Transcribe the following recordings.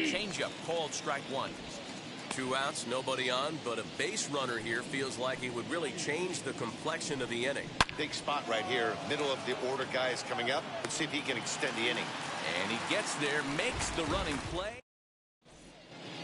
Changeup called strike one. 2 outs, nobody on, but a base runner here feels like it would really change the complexion of the inning. Big spot right here. Middle of the order guy is coming up. Let's see if he can extend the inning. And he gets there, makes the running play.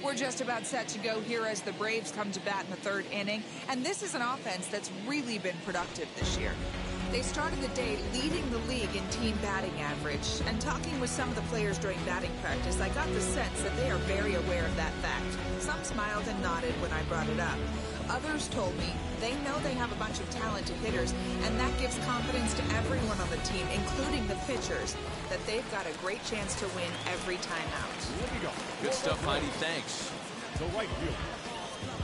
We're just about set to go here as the Braves come to bat in the third inning, and this is an offense that's really been productive this year. They started the day leading the league in team batting average, and talking with some of the players during batting practice, I got the sense that they are very aware of that fact. Some smiled and nodded when I brought it up. Others told me they know they have a bunch of talented hitters, and that gives confidence to everyone on the team, including the pitchers, that they've got a great chance to win every time out. Good stuff, Heidi. Thanks. The right field.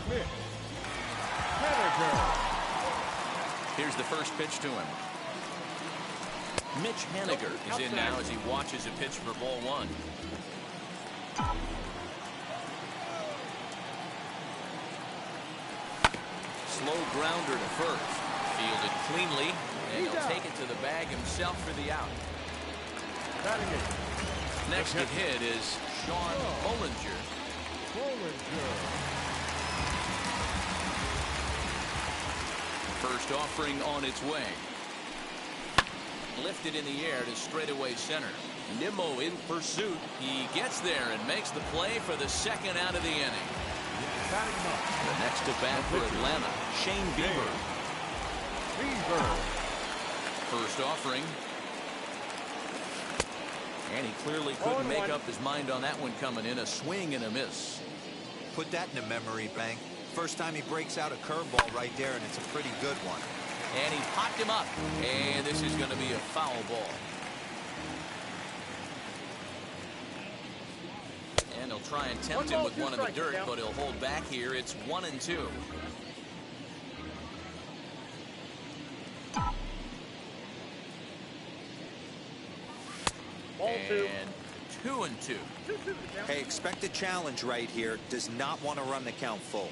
Mitch Haniger. Here's the first pitch to him. Mitch Haniger is in now as he watches a pitch for ball one. Slow grounder to first. Fielded cleanly, and he'll take it to the bag himself for the out. Next to hit is Sean Bollinger. First offering on its way. Lifted in the air to straightaway center. Nimmo in pursuit. He gets there and makes the play for the second out of the inning. The next to bat for Atlanta, Shane Bieber. First offering. And he clearly couldn't make up his mind on that one coming in. A swing and a miss. Put that in the memory bank. First time he breaks out a curveball right there, and it's a pretty good one. And he popped him up. And this is going to be a foul ball. And he'll try and tempt him with one in the dirt, but he'll hold back here. It's 1-2. And 2-2. Hey, expect a challenge right here. Does not want to run the count full.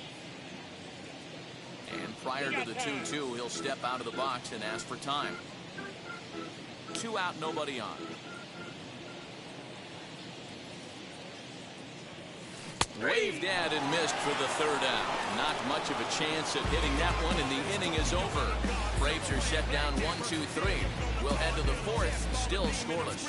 And prior to the 2-2, he'll step out of the box and ask for time. 2 out, nobody on. Waved at and missed for the third out. Not much of a chance at hitting that one, and the inning is over. Braves are set down 1-2-3. We'll head to the fourth, still scoreless.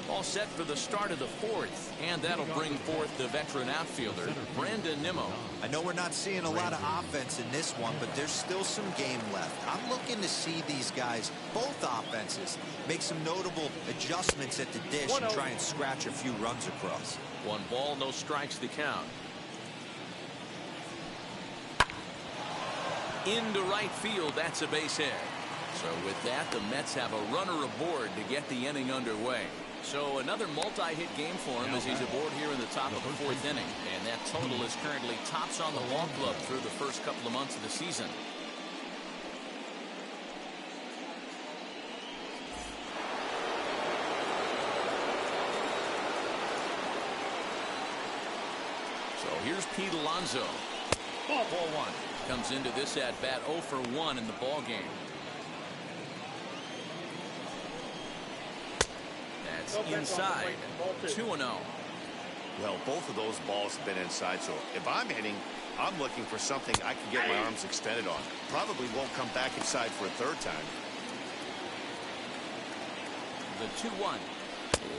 All set for the start of the fourth, and that'll bring forth the veteran outfielder, Brandon Nimmo. I know we're not seeing a lot of offense in this one, but there's still some game left. I'm looking to see these guys, both offenses, make some notable adjustments at the dish and try and scratch a few runs across. 1 ball, no strikes to count. Into right field, that's a base hit. So with that, the Mets have a runner aboard to get the inning underway. So another multi-hit game for him as he's aboard here in the top of the fourth inning. And that total is currently tops on the ball club through the first couple of months of the season. So here's Pete Alonso. Ball 1. Comes into this at bat 0 for 1 in the ball game. Inside, 2-0. Well, both of those balls have been inside, so if I'm hitting, I'm looking for something I can get my arms extended on. Probably won't come back inside for a third time. The 2-1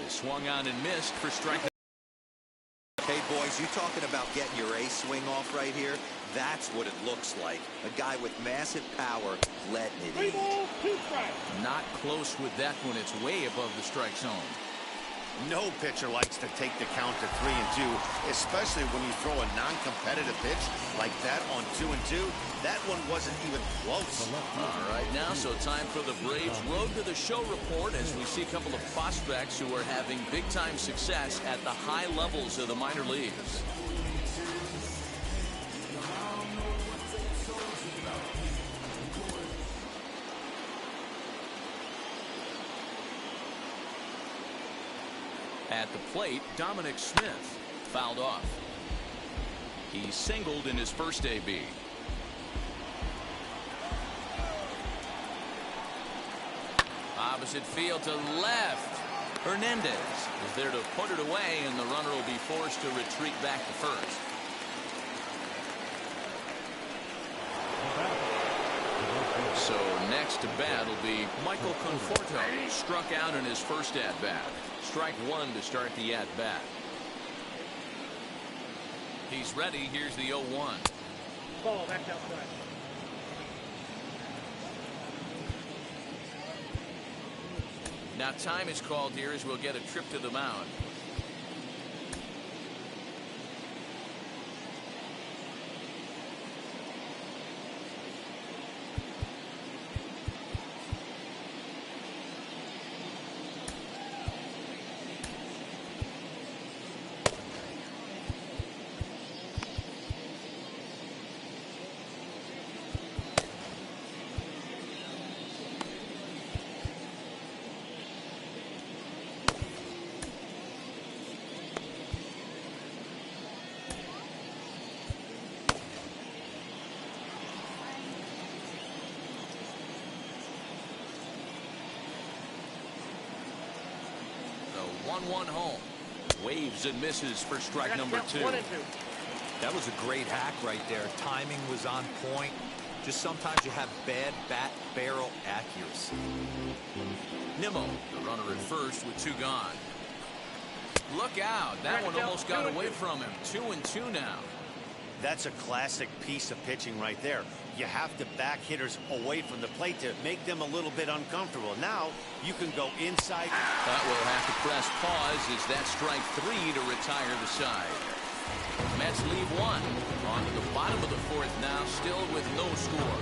is swung on and missed for strike. Hey, boys, you talking about getting your ace swing off right here? That's what it looks like. A guy with massive power letting it eat. Not close with that one. It's way above the strike zone. No pitcher likes to take the count to 3-2, especially when you throw a non-competitive pitch like that on 2-2. That one wasn't even close. All right, now, so time for the Braves Road to the Show report as we see a couple of prospects who are having big-time success at the high levels of the minor leagues. At the plate, Dominic Smith fouled off. He singled in his first AB. opposite field to left. Hernandez is there to put it away, and the runner will be forced to retreat back to first. So next to bat will be Michael Conforto. Struck out in his first at-bat. Strike one to start the at-bat. He's ready. Here's the 0-1. Ball back outside. Now time is called here as we'll get a trip to the mound. The 1-1 home. Waves and misses for strike number 2. That was a great hack right there. Timing was on point. Just sometimes you have bad bat barrel accuracy. Nimmo, the runner at first with 2 gone. Look out. That one almost got away from him. 2-2 now. That's a classic piece of pitching right there. You have to back hitters away from the plate to make them a little bit uncomfortable. Now you can go inside. That will have to press pause as that strike 3 to retire the side. Mets leave 1. On to the bottom of the 4th now, still with no score.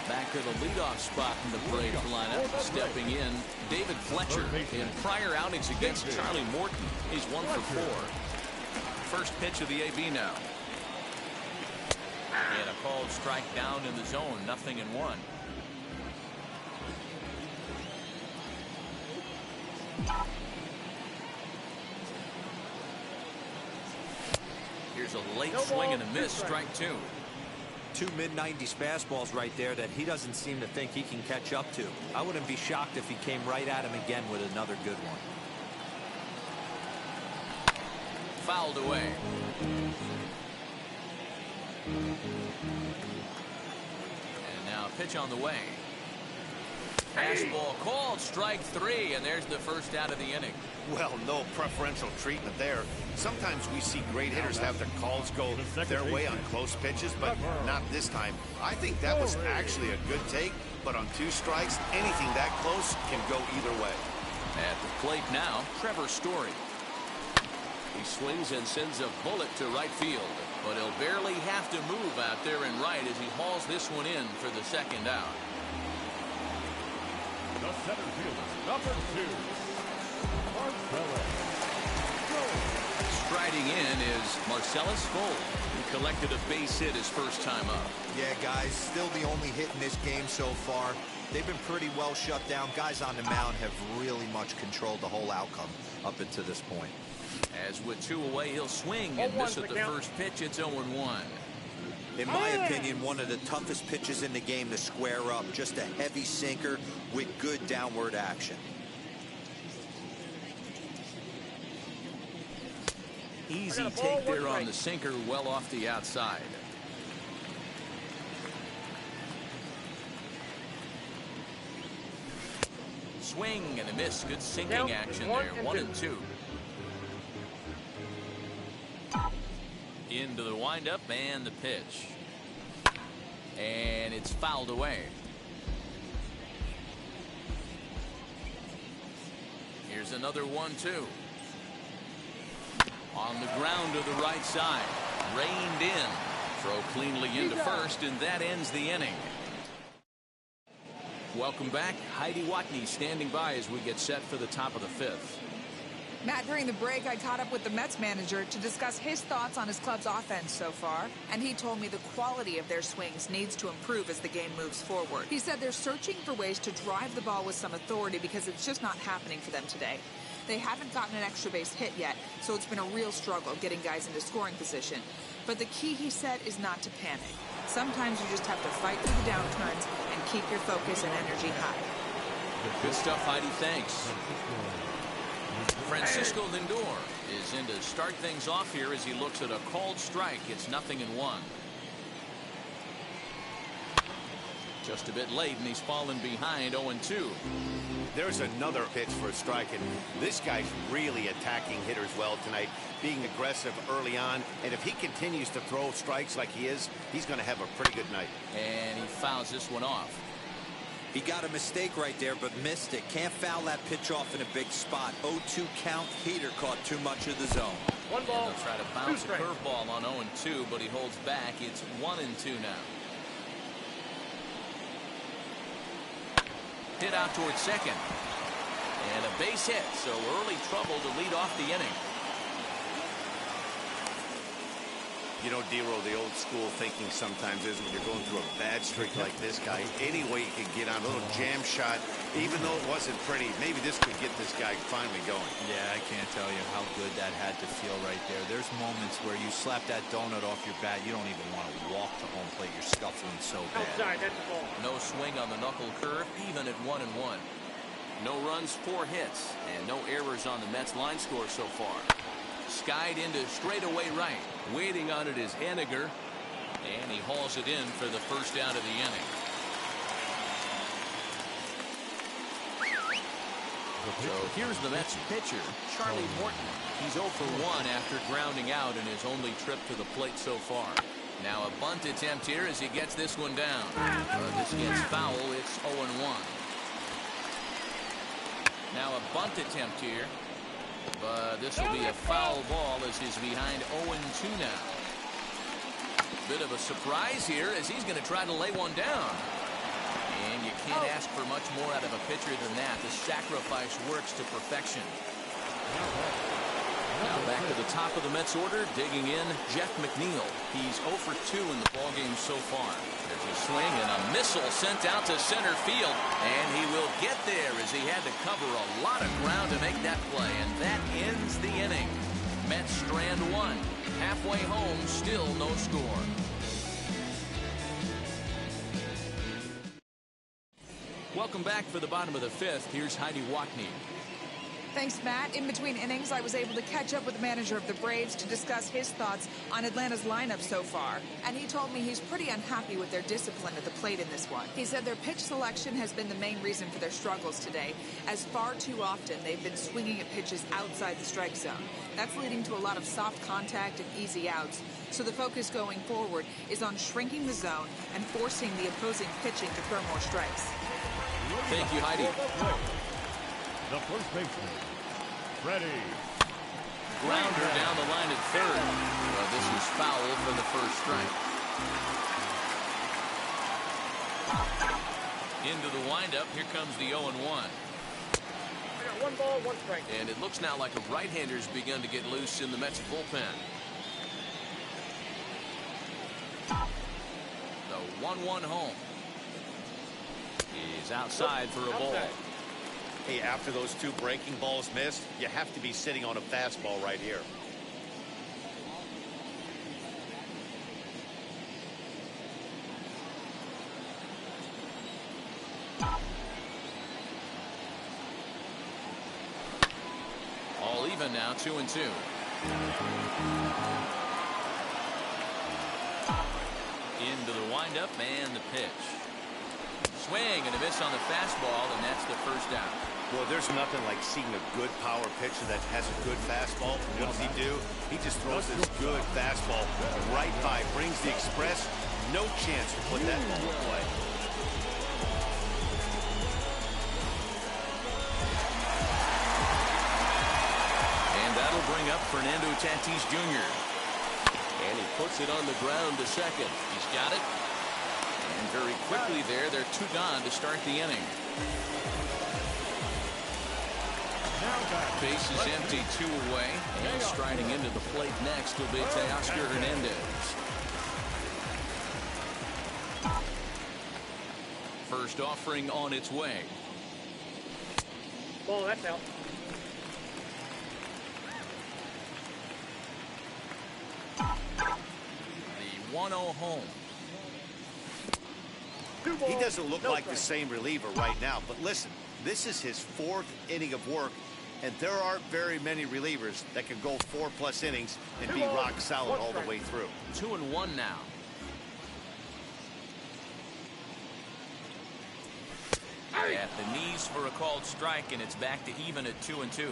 Back to the leadoff spot in the Braves lineup. Stepping in, David Fletcher. In prior outings against Charlie Morton, he's 1 for 4. First pitch of the AB now. And a called strike down in the zone. 0-1. Here's a late swing and a miss. Strike 2. 2 mid-90s fastballs right there that he doesn't seem to think he can catch up to. I wouldn't be shocked if he came right at him again with another good one. Fouled away. And now a pitch on the way. Fastball called, strike 3, and there's the first out of the inning. Well, no preferential treatment there. Sometimes we see great hitters have their calls go their way on close pitches, but not this time. I think that was actually a good take, but on 2 strikes, anything that close can go either way. At the plate now, Trevor Story. He swings and sends a bullet to right field, but he'll barely have to move out there in right as he hauls this one in for the second out. The center fielder, number 2, Marcellus. Striding in is Marcellus Gold, who collected a base hit his first time up. Yeah, guys, still the only hit in this game so far. They've been pretty well shut down. Guys on the mound have really much controlled the whole outcome up until this point. As with 2 away, he'll swing and miss at the first pitch. It's 0-1. In my opinion, one of the toughest pitches in the game to square up. Just a heavy sinker with good downward action. Easy take there on the sinker, well off the outside. Swing and a miss. Good sinking action there. 1-2. Into the windup and the pitch. And it's fouled away. Here's another 1-2. On the ground to the right side. Reined in. Throw cleanly into first, and that ends the inning. Welcome back. Heidi Watney standing by as we get set for the top of the 5th. Matt, during the break, I caught up with the Mets manager to discuss his thoughts on his club's offense so far, and he told me the quality of their swings needs to improve as the game moves forward. He said they're searching for ways to drive the ball with some authority because it's just not happening for them today. They haven't gotten an extra base hit yet, so it's been a real struggle getting guys into scoring position. But the key, he said, is not to panic. Sometimes you just have to fight through the downturns and keep your focus and energy high. Good stuff, Heidi. Thanks. Francisco Lindor is in to start things off here as he looks at a called strike. It's 0-1. Just a bit late, and he's fallen behind 0-2. There's another pitch for a strike, and this guy's really attacking hitters well tonight, being aggressive early on. And if he continues to throw strikes like he is, he's going to have a pretty good night. And he fouls this one off. He got a mistake right there, but missed it. Can't foul that pitch off in a big spot. 0-2 count. Heater caught too much of the zone. One ball. And they'll try to bounce a curveball on 0-2, but he holds back. It's 1-2 now. Hit out towards second. And a base hit, so early trouble to lead off the inning. You know, Dero, the old school thinking sometimes is when you're going through a bad streak like this guy, any way you can get on a little jam shot, even though it wasn't pretty, maybe this could get this guy finally going. Yeah, I can't tell you how good that had to feel right there. There's moments where you slap that donut off your bat, you don't even want to walk to home plate. You're scuffling so bad. Outside, that's the ball. No swing on the knuckle curve, even at 1-1. No runs, 4 hits, and no errors on the Mets line score so far. Skied into straightaway right. Waiting on it is Henniger, and he hauls it in for the first out of the inning. So here's the Mets pitcher, Charlie Morton. He's 0 for 1 after grounding out in his only trip to the plate so far. Now a bunt attempt here as he gets this one down. This gets foul. It's 0-1. Now a bunt attempt here. But this will be a foul ball as he's behind 0-2 now. Bit of a surprise here as he's going to try to lay one down. And you can't ask for much more out of a pitcher than that. The sacrifice works to perfection. Now back to the top of the Mets order, digging in, Jeff McNeil. He's 0 for 2 in the ballgame so far. There's a swing and a missile sent out to center field, and he will get there as he had to cover a lot of ground to make that play, and that ends the inning. Mets strand 1. Halfway home, still no score. Welcome back for the bottom of the 5th. Here's Heidi Watney. Thanks, Matt. In between innings, I was able to catch up with the manager of the Braves to discuss his thoughts on Atlanta's lineup so far. And he told me he's pretty unhappy with their discipline at the plate in this one. He said their pitch selection has been the main reason for their struggles today, as far too often they've been swinging at pitches outside the strike zone. That's leading to a lot of soft contact and easy outs. So the focus going forward is on shrinking the zone and forcing the opposing pitching to throw more strikes. Thank you, Heidi. The first baseman, Freddie. Grounder down the line at third. Well, this is foul for the first strike. Into the windup. Here comes the 0-1. I got 1 ball, 1 strike. And it looks now like a right-hander's begun to get loose in the Mets bullpen. The 1-1 home. He's outside for a ball. Hey, after those 2 breaking balls missed, you have to be sitting on a fastball right here. All even now, 2-2. Into the windup and the pitch. Swing and a miss on the fastball, and that's the first out. Well, there's nothing like seeing a good power pitcher that has a good fastball. What does he do? He just throws this good fastball right by, brings the express. No chance to put that ball in play. And that'll bring up Fernando Tatis Jr. And he puts it on the ground to second. He's got it. And very quickly there, they're 2 gone to start the inning. Base is empty, 2 away. And striding into the plate next will be Teoscar Hernandez. First offering on its way. Ball, that's out. 1-0 home. He doesn't look like the same reliever right now, but listen, this is his 4th inning of work, and there aren't very many relievers that can go 4+ innings and be rock solid all the way through. 2-1 now. At the knees for a called strike, and it's back to even at 2-2.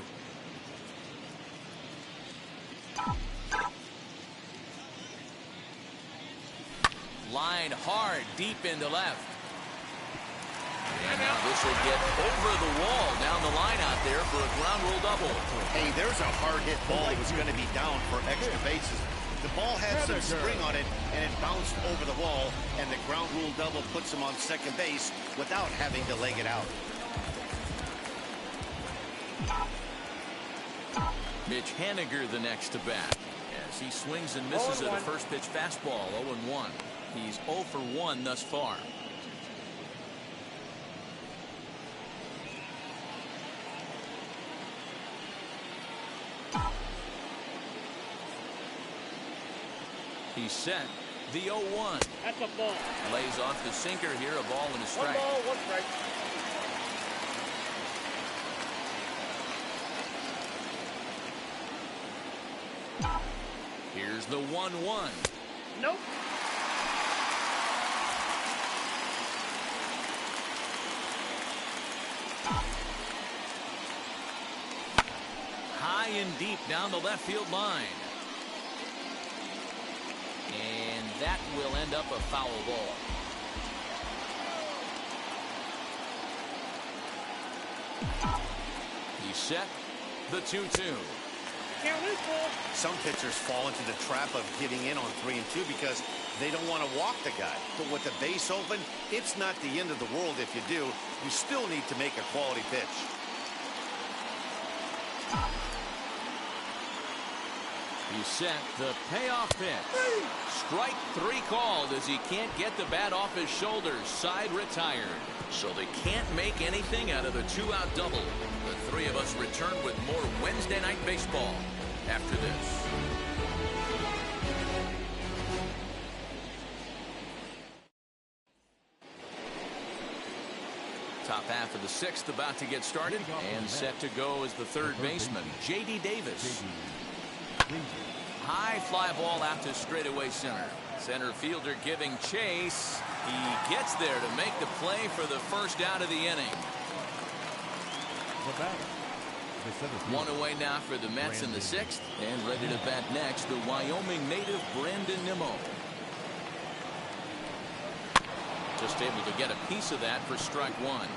Line hard deep into left. And now this will get over the wall down the line out there for a ground rule double. Hey, there's a hard hit ball that was going to be down for extra bases. The ball had some spring on it, and it bounced over the wall, and the ground rule double puts him on second base without having to leg it out. Mitch Haniger the next to bat as he swings and misses at a first pitch fastball. 0-1. He's 0 for 1 thus far. He's set. The 0-1. That's a ball. Lays off the sinker here. A ball and a strike. 1 ball, 1 strike. Here's the 1-1. Nope. High and deep down the left field line. And that will end up a foul ball. He's set. The 2-2. Some pitchers fall into the trap of getting in on 3 and 2 because they don't want to walk the guy. But with the base open, it's not the end of the world if you do. You still need to make a quality pitch. He's set. The payoff pitch. Strike 3 called as he can't get the bat off his shoulders. Side retired. So they can't make anything out of the 2-out double. The 3 of us return with more Wednesday Night Baseball after this. Top half of the 6th about to get started, and set to go is the third baseman, J.D. Davis. High fly ball out to straightaway center. Center fielder giving chase. He gets there to make the play for the first out of the inning. 1 away now for the Mets in the 6th, and ready to bat next, the Wyoming native Brandon Nimmo. Just able to get a piece of that for strike 1.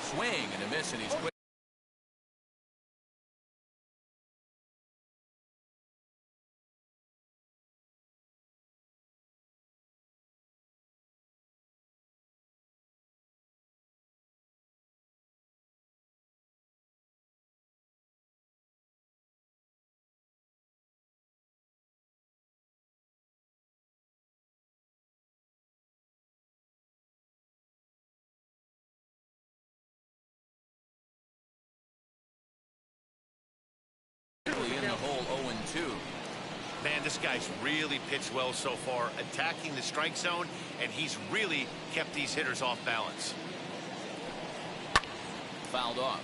Swing and a miss, and he's quick. In the hole 0-2. Man, this guy's really pitched well so far, attacking the strike zone, and he's really kept these hitters off balance. Fouled off.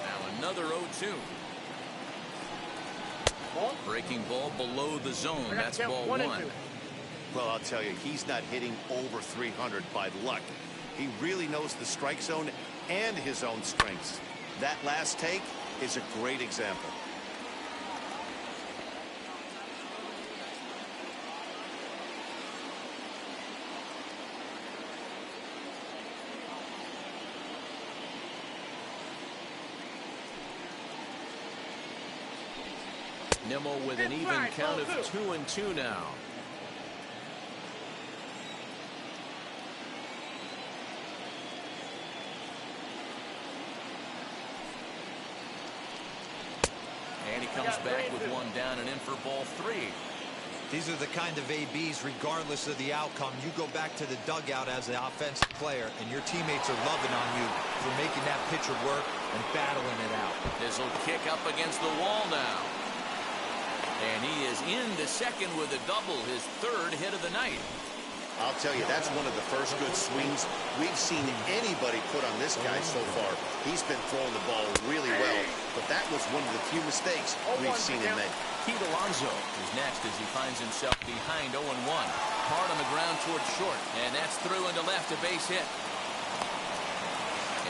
Now another 0-2. Breaking ball below the zone. That's ball 1. Well, I'll tell you, he's not hitting over 300 by luck. He really knows the strike zone and his own strengths. That last take is a great example. Nimmo with an even count of 2-2 now. And he comes back with 1 down and in for ball 3. These are the kind of ABs, regardless of the outcome. You go back to the dugout as an offensive player, and your teammates are loving on you for making that pitcher work and battling it out. This will kick up against the wall now. And he is into second with a double, his third hit of the night. I'll tell you, that's one of the first good swings we've seen anybody put on this guy so far. He's been throwing the ball really well, but that was one of the few mistakes we've seen him make. Pete Alonso is next as he finds himself behind 0-1. Hard on the ground towards short, and that's through into left, a base hit.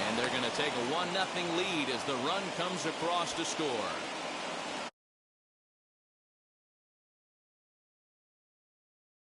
And they're going to take a 1-0 lead as the run comes across to score.